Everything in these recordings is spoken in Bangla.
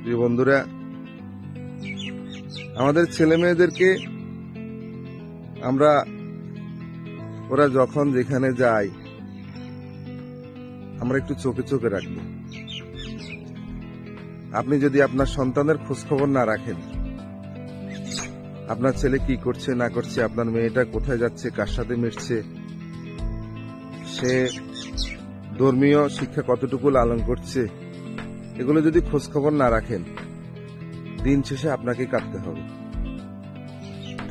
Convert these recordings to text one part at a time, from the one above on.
প্রিয় বন্ধুরা, আমাদের ছেলে মেয়েদেরকে আমরা ওরা যখন যেখানে যায় আমরা একটু চোখে চোখে রাখবো। আপনি যদি আপনার সন্তানের খোঁজ খবর না রাখেন, আপনার ছেলে কি করছে না করছে, আপনার মেয়েটা কোথায় যাচ্ছে, কার সাথে মিশছে, সে ধর্মীয় শিক্ষা কতটুকু লালন করছে, এগুলো যদি খোঁজ খবর না রাখেন, দিন শেষে আপনাকেই কাটতে হবে।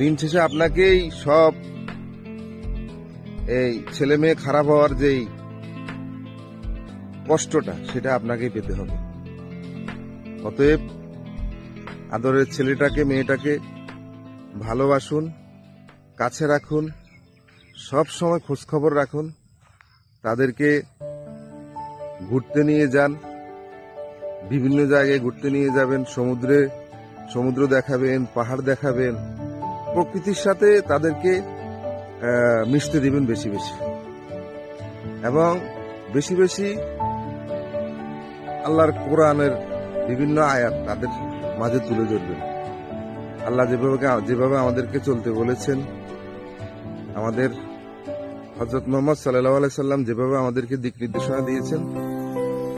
দিন শেষে আপনাকেই সব এই ছেলে মেয়ে খারাপ হওয়ার যেই কষ্টটা, সেটা আপনাকেই পেতে হবে। অতএব আদরের ছেলেটাকে মেয়েটাকে ভালোবাসুন, কাছে রাখুন, সব সময় খোঁজ খবর রাখুন, তাদেরকে ঘুরতে নিয়ে যান, বিভিন্ন জায়গায় ঘুরতে নিয়ে যাবেন, সমুদ্র দেখাবেন, পাহাড় দেখাবেন, প্রকৃতির সাথে তাদেরকে মিশতে দিবেন বেশি বেশি, এবং বেশি বেশি আল্লাহর কোরআনের বিভিন্ন আয়াত তাদের মাঝে তুলে ধরবেন। আল্লাহ যেভাবে আমাদেরকে চলতে বলেছেন, আমাদের হযরত মুহাম্মদ সাল্লাল্লাহু আলাইহি সাল্লাম যেভাবে আমাদেরকে দিক নির্দেশনা দিয়েছেন,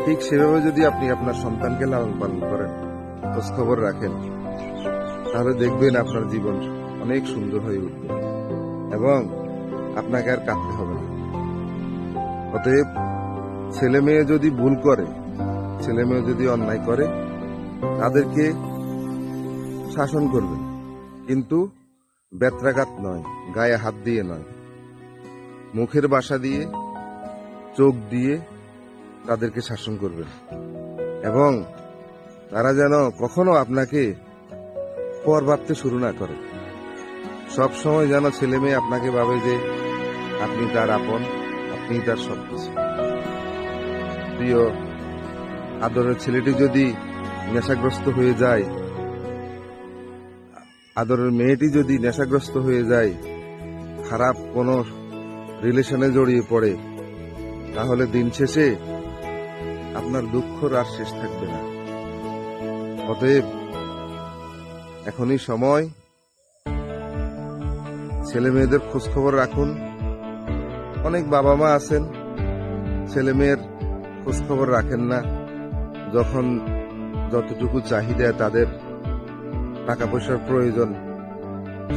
ঠিক সেভাবে যদি আপনি আপনার সন্তানকে লালন পালন করেন, খোঁজ খবর রাখেন, তাহলে দেখবেন আপনার জীবন অনেক সুন্দর হয়ে উঠবে এবং আপনাকে আর কাঁদতে হবে না। অতএব ছেলে মেয়ে যদি ভুল করে, ছেলে মেয়ে যদি অন্যায় করে, তাদেরকে শাসন করবেন, কিন্তু বেত্রাঘাত নয়, গায়ে হাত দিয়ে নয়, মুখের ভাষা দিয়ে, চোখ দিয়ে তাদেরকে শাসন করবেন, এবং তারা যেন কখনো আপনাকে পর ভাবতে শুরু না করে। সব সময় যেন ছেলে মেয়ে আপনাকে ভাবে যে আপনি তার আপন, আপনি তার সবকিছু। প্রিয় আদরের ছেলেটি যদি নেশাগ্রস্ত হয়ে যায়, আদরের মেয়েটি যদি নেশাগ্রস্ত হয়ে যায়, খারাপ কোনো রিলেশনে জড়িয়ে পড়ে, তাহলে দিন শেষে আপনার দুঃখর আর শেষ থাকবে না। অতএব এখনই সময়, ছেলে মেয়েদের খোঁজ খবর রাখুন। অনেক বাবা মা আছেন ছেলে মেয়ের খোঁজ খবর রাখেন না, যখন যতটুকু চাহিদা তাদের টাকা পয়সার প্রয়োজন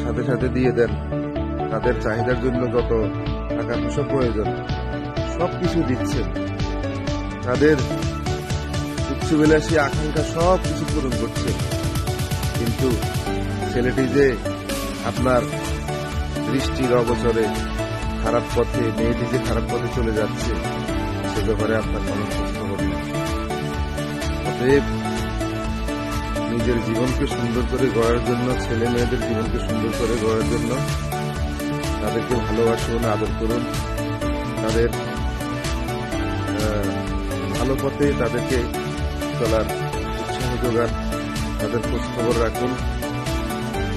সাথে সাথে দিয়ে দেন, তাদের চাহিদার জন্য যত টাকা পয়সা প্রয়োজন সবকিছু দিচ্ছেন, তাদের উচ্চবিলাসী আকাঙ্ক্ষা সব কিছু পূরণ করছে, কিন্তু ছেলেটি যে আপনার দৃষ্টির অগোচরে খারাপ পথে, মেয়েটি যে খারাপ পথে চলে যাচ্ছে, সে ব্যাপারে আপনার কোনো খোঁজ খবর নেই। অতএব নিজের জীবনকে সুন্দর করে গড়ার জন্য, ছেলে মেয়েদের জীবনকে সুন্দর করে গড়ার জন্য তাদেরকে ভালোবাসুন, আদর করুন, তাদের ভালো পথে তাদেরকে চলার উৎসাহ যোগান, তাদের খোঁজ খবর রাখুন,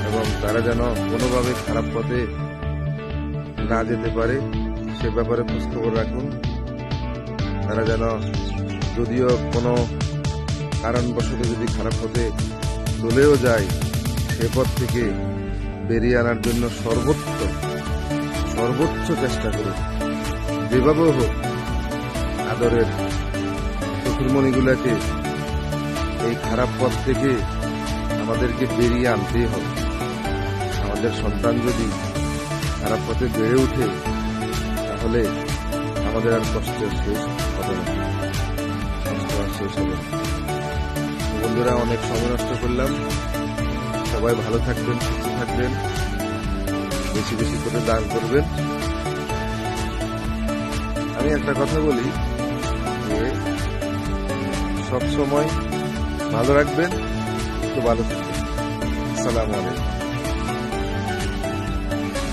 এবং তারা যেন কোনোভাবে খারাপ পথে না যেতে পারে সে ব্যাপারে খোঁজ খবর রাখুন। তারা যেন যদিও কোনো কারণবশত যদি খারাপ পথে চলেও যায়, সে পথ থেকে বেরিয়ে আনার জন্য সর্বোচ্চ চেষ্টা করুন। যেভাবে হোক আদরের চতুর্মণিগুলাকে এই খারাপ পথ থেকে আমাদেরকে বেরিয়ে আনতেই হবে। আমাদের সন্তান যদি খারাপ পথে বেড়ে ওঠে, তাহলে আমাদের আর কষ্টের শেষ হবে না, কষ্ট আর শেষ হবে না। বন্ধুরা, অনেক সময় নষ্ট করলাম। সবাই ভালো থাকবেন, সুস্থ থাকবেন, বেশি বেশি করে দান করবেন। আমি একটা কথা বলি যে সব সময় ভালো রাখবেন, একটু ভালো থাকবেন। আসসালামু আলাইকুম।